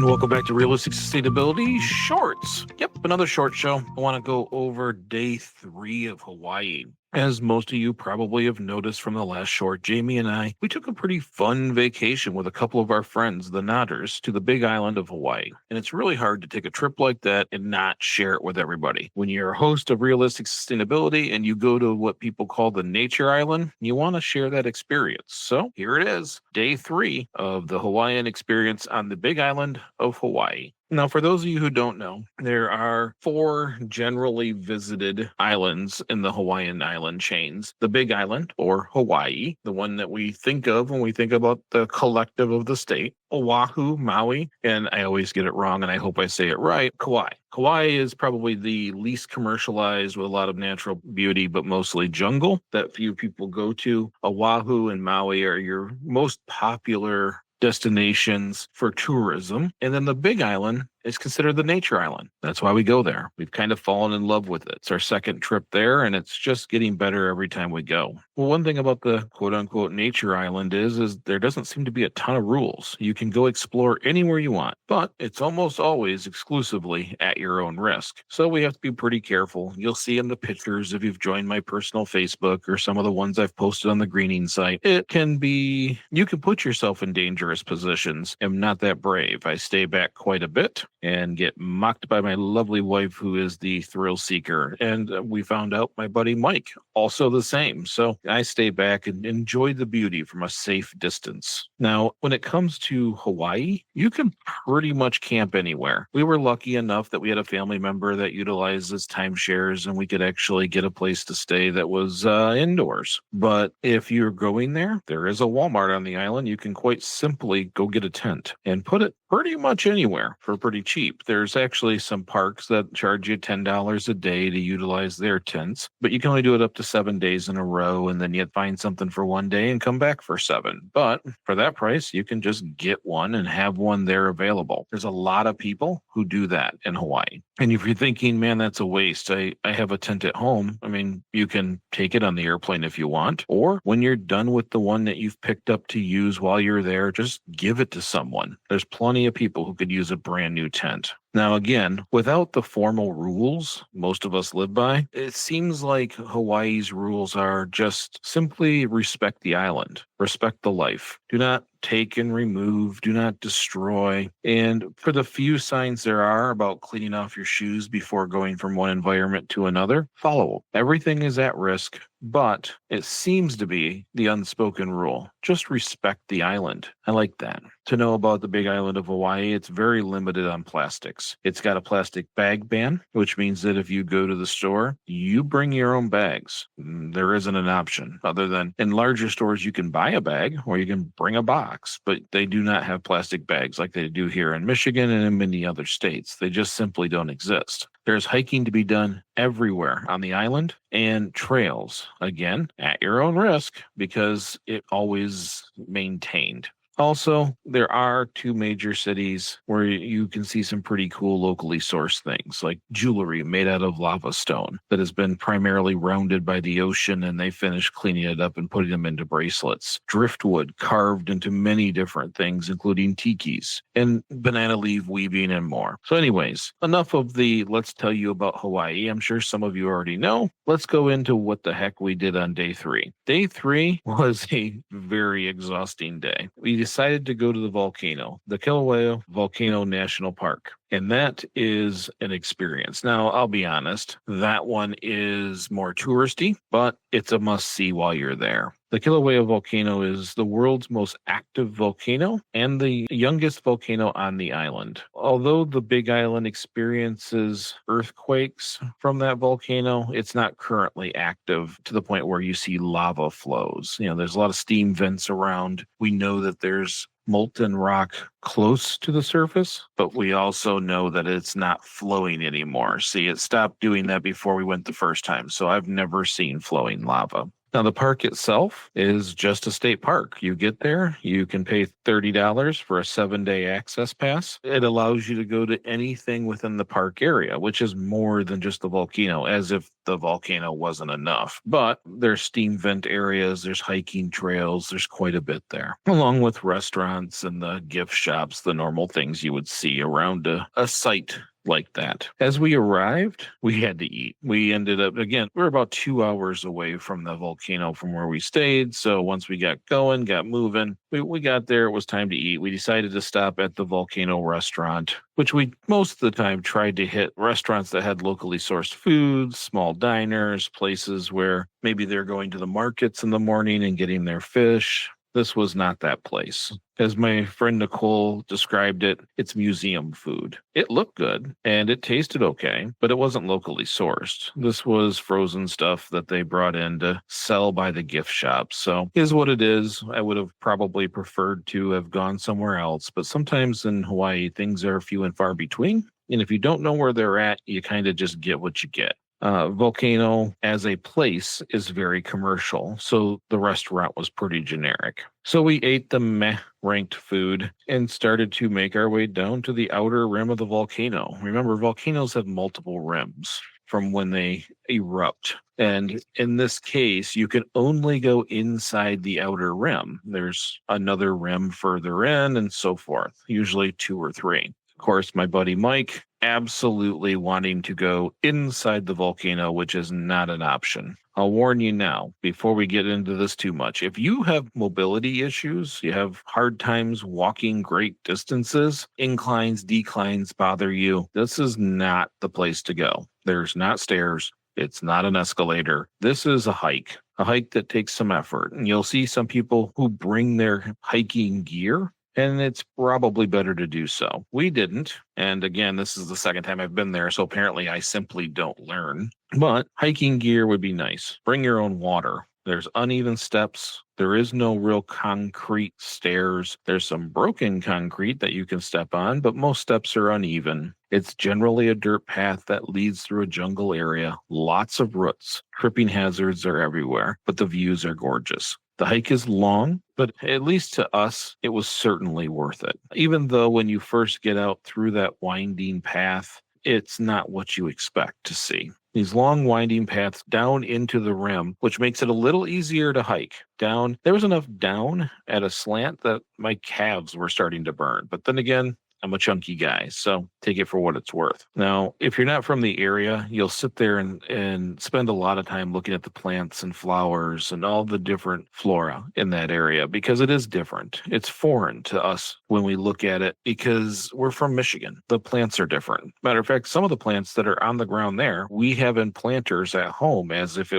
Welcome back to Realistic Sustainability Shorts. Yep, another short show. I want to go over day 3 of Hawaii. As most of you probably have noticed from the last short, Jamie and I, we took a pretty fun vacation with a couple of our friends, the Nodders, to the big island of Hawaii. And it's really hard to take a trip like that and not share it with everybody. When you're a host of Realistic Sustainability and you go to what people call the Nature Island, you want to share that experience. So here it is, day 3 of the Hawaiian experience on the big island of Hawaii. Now, for those of you who don't know, there are 4 generally visited islands in the Hawaiian island chains. The Big Island, or Hawaii, the one that we think of when we think about the collective of the state. Oahu, Maui, and I always get it wrong, and I hope I say it right, Kauai. Kauai is probably the least commercialized with a lot of natural beauty, but mostly jungle that few people go to. Oahu and Maui are your most popular destinations for tourism. And then the Big Island is considered the nature island. That's why we go there. We've kind of fallen in love with it. It's our second trip there, and it's just getting better every time we go. Well, one thing about the quote-unquote nature island is there doesn't seem to be a ton of rules. You can go explore anywhere you want, but it's almost always exclusively at your own risk. So we have to be pretty careful. You'll see in the pictures, if you've joined my personal Facebook or some of the ones I've posted on the greening site, you can put yourself in dangerous positions. I'm not that brave. I stay back quite a bit and get mocked by my lovely wife, who is the thrill seeker. And we found out my buddy Mike, also the same. So I stay back and enjoy the beauty from a safe distance. Now, when it comes to Hawaii, you can pretty much camp anywhere. We were lucky enough that we had a family member that utilizes timeshares, and we could actually get a place to stay that was indoors. But if you're going there, there is a Walmart on the island. You can quite simply go get a tent and put it pretty much anywhere for pretty cheap. There's actually some parks that charge you $10 a day to utilize their tents, but you can only do it up to 7 days in a row, and then you find something for 1 day and come back for 7. But for that price, you can just get one and have one there available. There's a lot of people who do that in Hawaii. And if you're thinking, man, that's a waste, I have a tent at home. I mean, you can take it on the airplane if you want, or when you're done with the one that you've picked up to use while you're there, just give it to someone. There's plenty of people who could use a brand new tent. Now, again, without the formal rules most of us live by, it seems like Hawaii's rules are just simply respect the island, respect the life. Do not take and remove, do not destroy. And for the few signs there are about cleaning off your shoes before going from one environment to another, follow. Everything is at risk, but it seems to be the unspoken rule. Just respect the island. I like that. To know about the big island of Hawaii, it's very limited on plastics. It's got a plastic bag ban, which means that if you go to the store, you bring your own bags. There isn't an option other than in larger stores, you can buy a bag or you can bring a box, but they do not have plastic bags like they do here in Michigan and in many other states. They just simply don't exist. There's hiking to be done everywhere on the island and trails, again, at your own risk because it always maintained. Also, there are 2 major cities where you can see some pretty cool locally sourced things, like jewelry made out of lava stone that has been primarily rounded by the ocean, and they finish cleaning it up and putting them into bracelets. Driftwood carved into many different things, including tikis, and banana leaf weaving and more. So anyways, enough of the let's tell you about Hawaii. I'm sure some of you already know. Let's go into what the heck we did on day 3. Day 3 was a very exhausting day. We decided to go to the volcano, the Kilauea Volcano National Park. And that is an experience. Now, I'll be honest, that one is more touristy, but it's a must-see while you're there. The Kilauea volcano is the world's most active volcano and the youngest volcano on the island. Although the Big Island experiences earthquakes from that volcano, it's not currently active to the point where you see lava flows. There's a lot of steam vents around. We know that there's molten rock close to the surface, but we also know that it's not flowing anymore. See, it stopped doing that before we went the first time, so I've never seen flowing lava. Now, the park itself is just a state park. You get there, you can pay $30 for a 7-day access pass. It allows you to go to anything within the park area, which is more than just the volcano, as if the volcano wasn't enough. But there's steam vent areas, there's hiking trails, there's quite a bit there, along with restaurants and the gift shops, the normal things you would see around a site like that. As we arrived, we had to eat. We ended up, again, we're about 2 hours away from the volcano from where we stayed. So once we got going, got moving, we got there, it was time to eat. We decided to stop at the volcano restaurant, which we most of the time tried to hit restaurants that had locally sourced foods, small diners, places where maybe they're going to the markets in the morning and getting their fish. This was not that place. As my friend Nicole described it, it's museum food. It looked good and it tasted okay, but it wasn't locally sourced. This was frozen stuff that they brought in to sell by the gift shops. So is what it is. I would have probably preferred to have gone somewhere else, but sometimes in Hawaii, things are few and far between. And if you don't know where they're at, you kind of just get what you get. Volcano as a place is very commercial, so the restaurant was pretty generic. So we ate the meh ranked food and started to make our way down to the outer rim of the volcano. Remember, volcanoes have multiple rims from when they erupt. And in this case, you can only go inside the outer rim. There's another rim further in and so forth, usually 2 or 3. Of course, my buddy Mike absolutely wanting to go inside the volcano, which is not an option. I'll warn you now, before we get into this too much, if you have mobility issues, you have hard times walking great distances, inclines, declines bother you, this is not the place to go. There's not stairs. It's not an escalator. This is a hike that takes some effort. And you'll see some people who bring their hiking gear, and it's probably better to do so. We didn't. And again, this is the second time I've been there, so apparently I simply don't learn. But hiking gear would be nice. Bring your own water. There's uneven steps. There is no real concrete stairs. There's some broken concrete that you can step on, but most steps are uneven. It's generally a dirt path that leads through a jungle area. Lots of roots. Tripping hazards are everywhere, but the views are gorgeous. The hike is long, but at least to us, it was certainly worth it. Even though when you first get out through that winding path, it's not what you expect to see. These long winding paths down into the rim, which makes it a little easier to hike. Down, there was enough down at a slant that my calves were starting to burn. But then again, I'm a chunky guy, so take it for what it's worth. Now, if you're not from the area, you'll sit there and spend a lot of time looking at the plants and flowers and all the different flora in that area because it is different. It's foreign to us when we look at it because we're from Michigan. The plants are different. Matter of fact, some of the plants that are on the ground there, we have in planters at home as if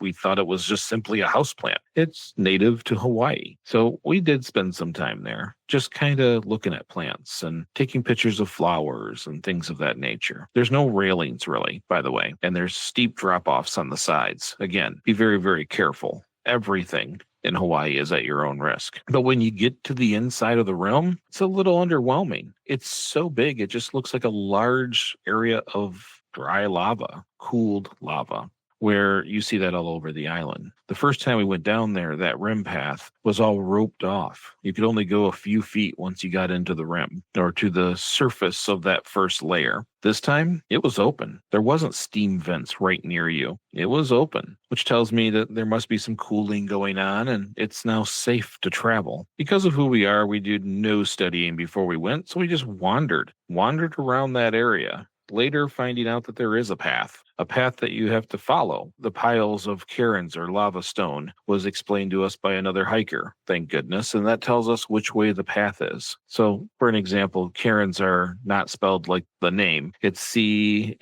we thought it was just simply a house plant. It's native to Hawaii. So we did spend some time there, just kind of looking at plants and taking pictures of flowers and things of that nature. There's no railings really, by the way, and there's steep drop-offs on the sides. Again, be very, very careful. Everything in Hawaii is at your own risk. But when you get to the inside of the rim, it's a little underwhelming. It's so big, it just looks like a large area of dry lava, cooled lava, where you see that all over the island. The first time we went down there, that rim path was all roped off. You could only go a few feet once you got into the rim or to the surface of that first layer. This time, it was open. There wasn't steam vents right near you. It was open, which tells me that there must be some cooling going on and it's now safe to travel. Because of who we are, we did no studying before we went, so we just wandered around that area. Later, finding out that there is a path that you have to follow. The piles of cairns or lava stone was explained to us by another hiker, thank goodness, and that tells us which way the path is. So, for an example, cairns are not spelled like the name. It's Cairns.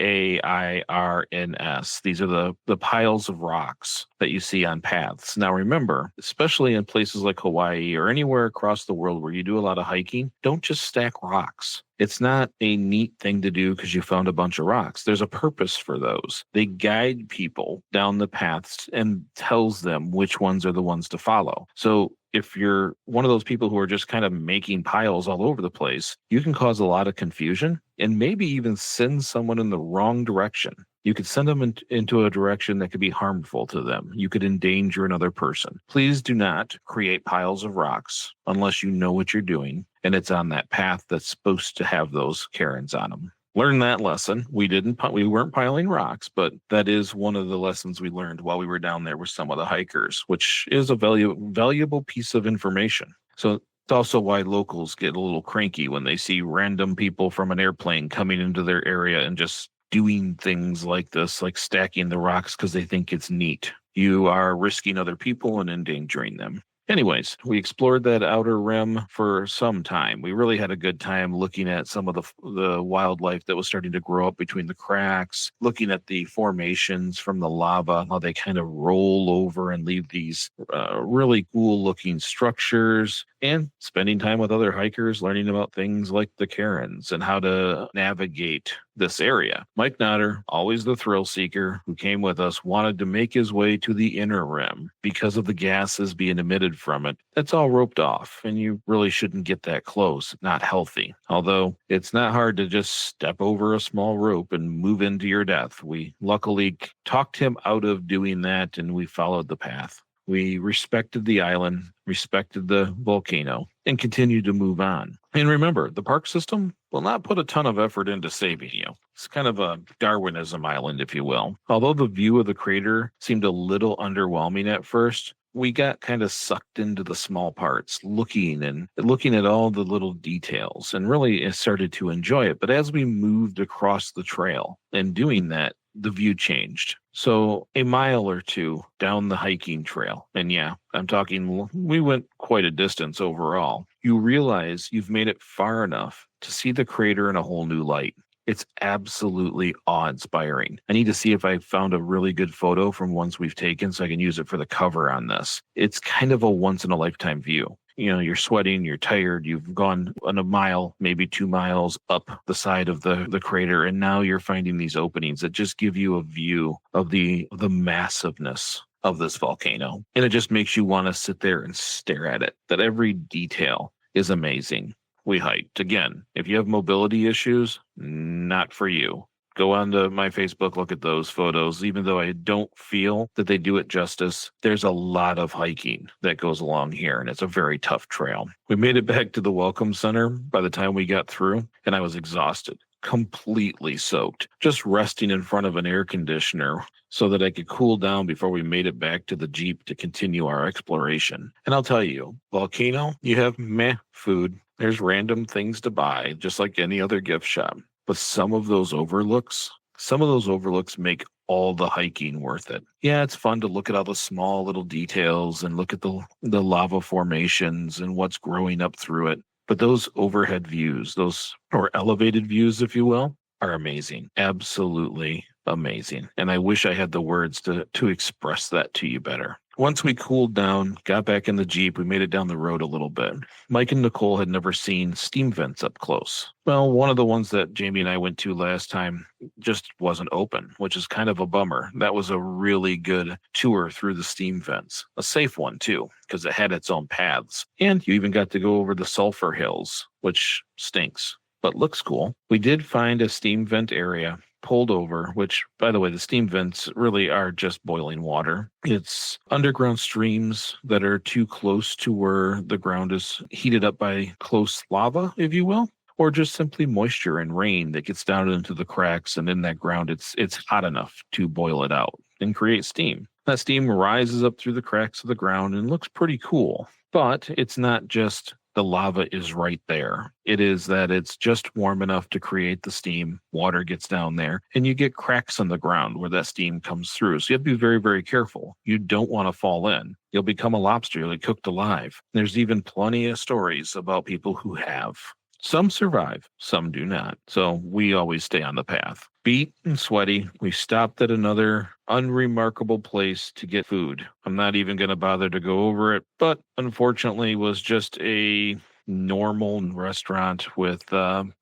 These are the piles of rocks that you see on paths. Now remember, especially in places like Hawaii or anywhere across the world where you do a lot of hiking, don't just stack rocks. It's not a neat thing to do because you found a bunch of rocks. There's a purpose for those. photos. They guide people down the paths and tells them which ones are the ones to follow. So if you're one of those people who are just kind of making piles all over the place, you can cause a lot of confusion and maybe even send someone in the wrong direction. You could send them into a direction that could be harmful to them. You could endanger another person. Please do not create piles of rocks unless you know what you're doing and it's on that path that's supposed to have those cairns on them. Learn that lesson. We weren't piling rocks, but that is one of the lessons we learned while we were down there with some of the hikers, which is a valuable piece of information. So it's also why locals get a little cranky when they see random people from an airplane coming into their area and just doing things like this, like stacking the rocks because they think it's neat. You are risking other people and endangering them. Anyways, we explored that outer rim for some time. We really had a good time looking at some of the wildlife that was starting to grow up between the cracks, looking at the formations from the lava, how they kind of roll over and leave these really cool looking structures, and spending time with other hikers, learning about things like the cairns and how to navigate this area. Mike Notter, always the thrill seeker who came with us, wanted to make his way to the inner rim because of the gases being emitted from it. That's all roped off, and you really shouldn't get that close. Not healthy. Although it's not hard to just step over a small rope and move into your death. We luckily talked him out of doing that, and we followed the path. We respected the island, respected the volcano, and continued to move on. And remember, the park system will not put a ton of effort into saving you. It's kind of a Darwinism island, if you will. Although the view of the crater seemed a little underwhelming at first, we got kind of sucked into the small parts, looking at all the little details, and really started to enjoy it. But as we moved across the trail and doing that, the view changed. So a mile or two down the hiking trail, and yeah, we went quite a distance overall. You realize you've made it far enough to see the crater in a whole new light. It's absolutely awe-inspiring. I need to see if I found a really good photo from ones we've taken so I can use it for the cover on this. It's kind of a once-in-a-lifetime view. You know, you're sweating, you're tired, you've gone on a mile, maybe 2 miles up the side of the crater, and now you're finding these openings that just give you a view of the massiveness of this volcano. And it just makes you want to sit there and stare at it, that every detail is amazing. We hiked. Again, if you have mobility issues, not for you. Go onto my Facebook, look at those photos. Even though I don't feel that they do it justice, there's a lot of hiking that goes along here, and it's a very tough trail. We made it back to the Welcome Center by the time we got through, and I was exhausted, completely soaked, just resting in front of an air conditioner so that I could cool down before we made it back to the Jeep to continue our exploration. And I'll tell you, volcano, you have meh food. There's random things to buy, just like any other gift shop. But some of those overlooks make all the hiking worth it. Yeah, it's fun to look at all the small little details and look at the lava formations and what's growing up through it. But those overhead views, or elevated views, if you will, are amazing. Absolutely amazing. And I wish I had the words to express that to you better. Once we cooled down, got back in the Jeep, we made it down the road a little bit. Mike and Nicole had never seen steam vents up close. Well, one of the ones that Jamie and I went to last time just wasn't open, which is kind of a bummer. That was a really good tour through the steam vents. A safe one, too, because it had its own paths. And you even got to go over the sulfur hills, which stinks, but looks cool. We did find a steam vent area, pulled over, which, by the way, the steam vents really are just boiling water. It's underground streams that are too close to where the ground is heated up by close lava, if you will, or just simply moisture and rain that gets down into the cracks, and in that ground, it's hot enough to boil it out and create steam. That steam rises up through the cracks of the ground and looks pretty cool, but it's not just the lava is right there. It is that it's just warm enough to create the steam. Water gets down there, and you get cracks in the ground where that steam comes through. So you have to be very, very careful. You don't want to fall in. You'll become a lobster. You'll get cooked alive. There's even plenty of stories about people who have. Some survive, some do not. So we always stay on the path. Beat and sweaty, we stopped at another unremarkable place to get food. I'm not even going to bother to go over it, but unfortunately was just a normal restaurant with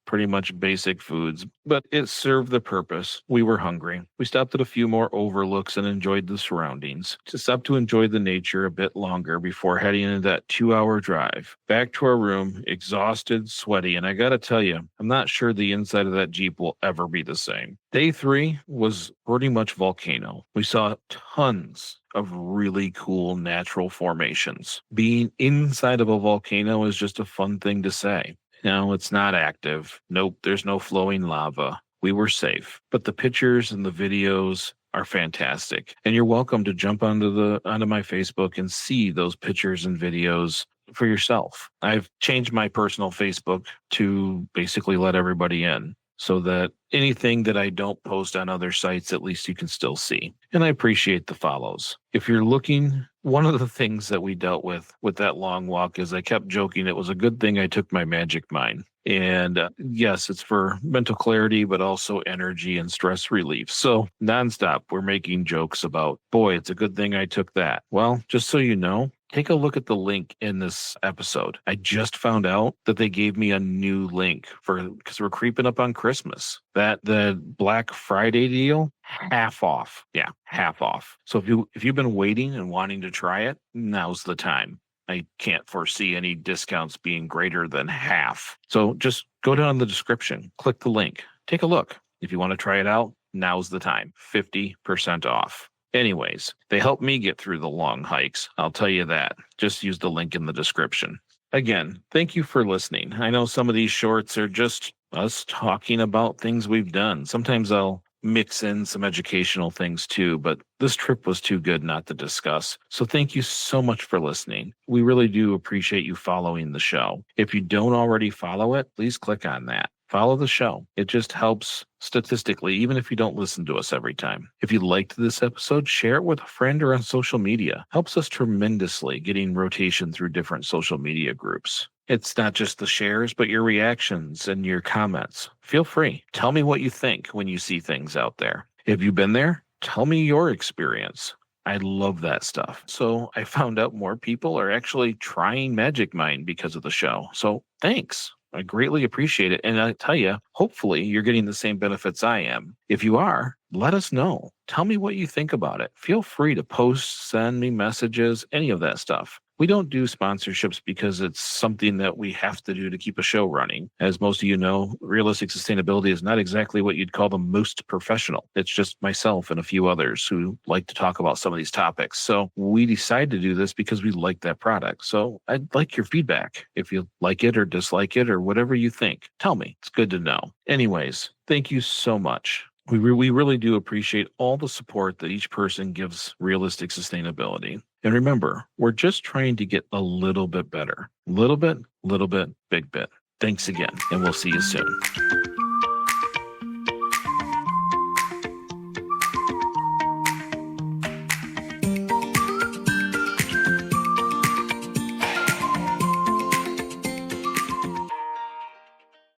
pretty much basic foods, but it served the purpose. We were hungry. We stopped at a few more overlooks and enjoyed the surroundings. To stop to enjoy the nature a bit longer before heading into that 2-hour drive. Back to our room, exhausted, sweaty, and I gotta tell you, I'm not sure the inside of that Jeep will ever be the same. Day 3 was pretty much volcano. We saw tons of really cool natural formations. Being inside of a volcano is just a fun thing to say. No, it's not active. Nope, there's no flowing lava. We were safe. But the pictures and the videos are fantastic. And you're welcome to jump onto my Facebook and see those pictures and videos for yourself. I've changed my personal Facebook to basically let everybody in, so that anything that I don't post on other sites, at least you can still see. And I appreciate the follows. If you're looking, one of the things that we dealt with that long walk is I kept joking it was a good thing I took my Magic Mind. And yes, it's for mental clarity, but also energy and stress relief. So nonstop, we're making jokes about, boy, it's a good thing I took that. Well, just so you know, take a look at the link in this episode. I just found out that they gave me a new link because we're creeping up on Christmas. That the Black Friday deal, half off. Yeah, half off. So if you've been waiting and wanting to try it, now's the time. I can't foresee any discounts being greater than half. So just go down in the description, click the link, take a look. If you want to try it out, now's the time. 50% off. Anyways, they helped me get through the long hikes. I'll tell you that. Just use the link in the description. Again, thank you for listening. I know some of these shorts are just us talking about things we've done. Sometimes I'll mix in some educational things too, but this trip was too good not to discuss. So thank you so much for listening. We really do appreciate you following the show. If you don't already follow it, please click on that. Follow the show. It just helps statistically, even if you don't listen to us every time. If you liked this episode, share it with a friend or on social media. Helps us tremendously getting rotation through different social media groups. It's not just the shares, but your reactions and your comments. Feel free. Tell me what you think when you see things out there. Have you been there? Tell me your experience. I love that stuff. So I found out more people are actually trying Magic Mind because of the show. So thanks. I greatly appreciate it. And I tell you, hopefully you're getting the same benefits I am. If you are, let us know. Tell me what you think about it. Feel free to post, send me messages, any of that stuff. We don't do sponsorships because it's something that we have to do to keep a show running. As most of you know, realistic sustainability is not exactly what you'd call the most professional. It's just myself and a few others who like to talk about some of these topics. So we decided to do this because we like that product. So I'd like your feedback. If you like it or dislike it or whatever you think, tell me. It's good to know. Anyways, thank you so much. We really do appreciate all the support that each person gives realistic sustainability. And remember, we're just trying to get a little bit better. Little bit, big bit. Thanks again, and we'll see you soon.